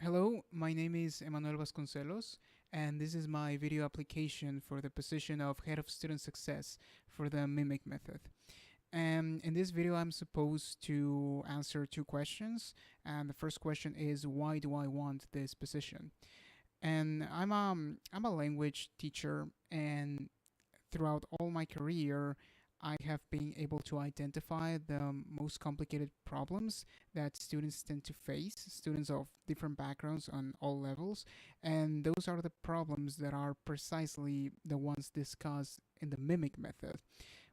Hello, my name is Emmanuel Vasconcelos, and this is my video application for the position of Head of Student Success for the Mimic Method. And in this video, I'm supposed to answer two questions. And the first question is, why do I want this position? And I'm a language teacher, and throughout all my career, I have been able to identify the most complicated problems that students tend to face, students of different backgrounds on all levels. And those are the problems that are precisely the ones discussed in the mimic method,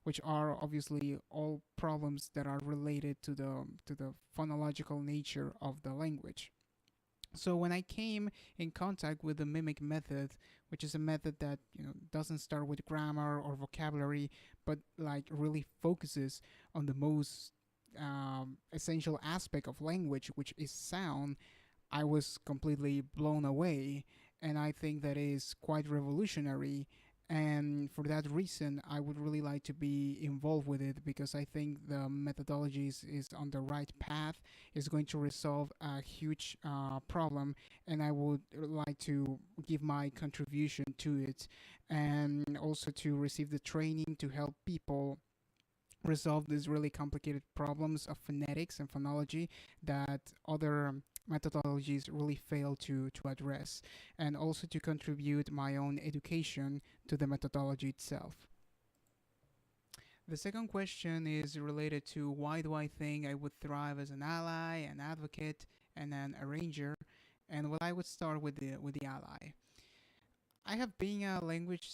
which are obviously all problems that are related to the phonological nature of the language. So when I came in contact with the mimic method, which is a method that doesn't start with grammar or vocabulary, but like really focuses on the most essential aspect of language, which is sound, I was completely blown away, and I think that is quite revolutionary. And for that reason, I would really like to be involved with it because I think the methodology is on the right path, is going to resolve a huge problem, and I would like to give my contribution to it, and also to receive the training to help people resolve these really complicated problems of phonetics and phonology that other methodologies really fail to address, and also to contribute my own education to the methodology itself. The second question is related to why do I think I would thrive as an ally, an advocate, and an arranger. And well, I would start with the ally. I have been a language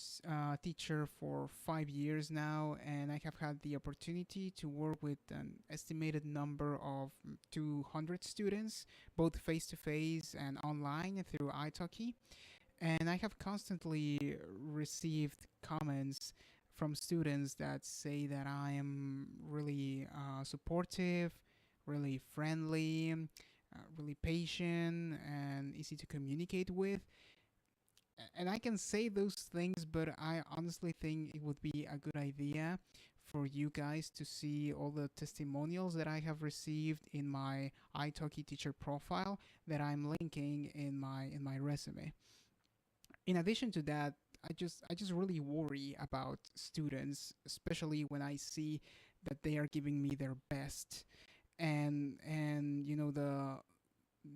teacher for 5 years now, and I have had the opportunity to work with an estimated number of 200 students, both face to face and online through italki. And I have constantly received comments from students that say that I am really supportive, really friendly, really patient, and easy to communicate with. And I can say those things, but I honestly think it would be a good idea for you guys to see all the testimonials that I have received in my italki teacher profile that I'm linking in my resume. In addition to that, I just really worry about students, especially when I see that they are giving me their best, and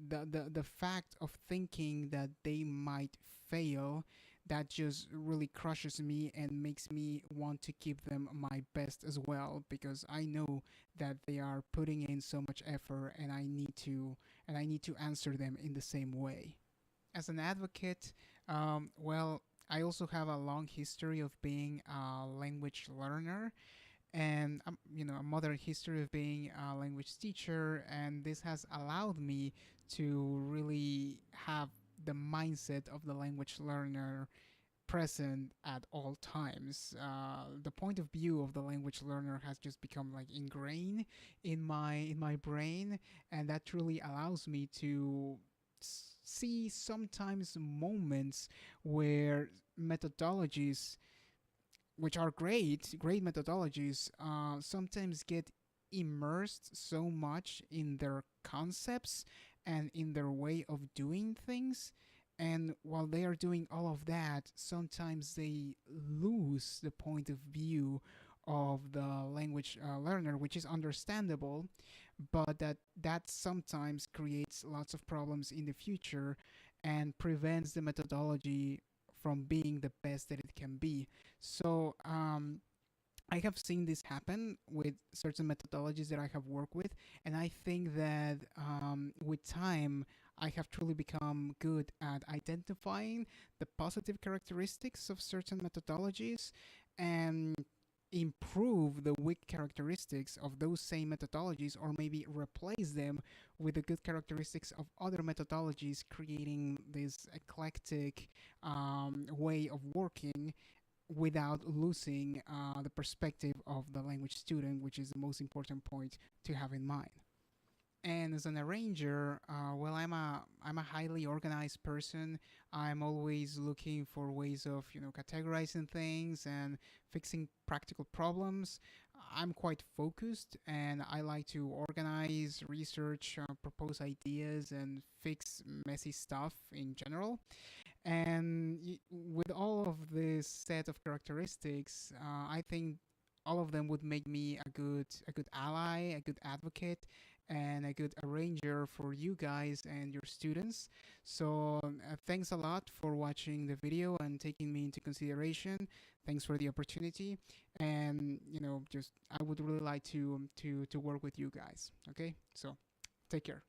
the fact of thinking that they might fail, that just really crushes me and makes me want to give them my best as well, because I know that they are putting in so much effort, and I need to answer them in the same way. As an advocate, well, I also have a long history of being a language learner, and a modern history of being a language teacher, and this has allowed me to really have the mindset of the language learner present at all times. The point of view of the language learner has just become like ingrained in my brain, and that truly allows me to see sometimes moments where methodologies, which are great methodologies, sometimes get immersed so much in their concepts and in their way of doing things. And while they are doing all of that, sometimes they lose the point of view of the language learner, which is understandable, but that sometimes creates lots of problems in the future and prevents the methodology from being the best that it can be. So I have seen this happen with certain methodologies that I have worked with, and I think that with time, I have truly become good at identifying the positive characteristics of certain methodologies and improve the weak characteristics of those same methodologies, or maybe replace them with the good characteristics of other methodologies, creating this eclectic way of working without losing the perspective of the language student, which is the most important point to have in mind. And as an arranger, well, I'm a highly organized person. I'm always looking for ways of categorizing things and fixing practical problems. I'm quite focused and I like to organize, research, propose ideas, and fix messy stuff in general. And with all of this set of characteristics, I think all of them would make me a good ally, a good advocate, and a good arranger for you guys and your students. So thanks a lot for watching the video and taking me into consideration. Thanks for the opportunity, and just I would really like to work with you guys. Okay, so take care.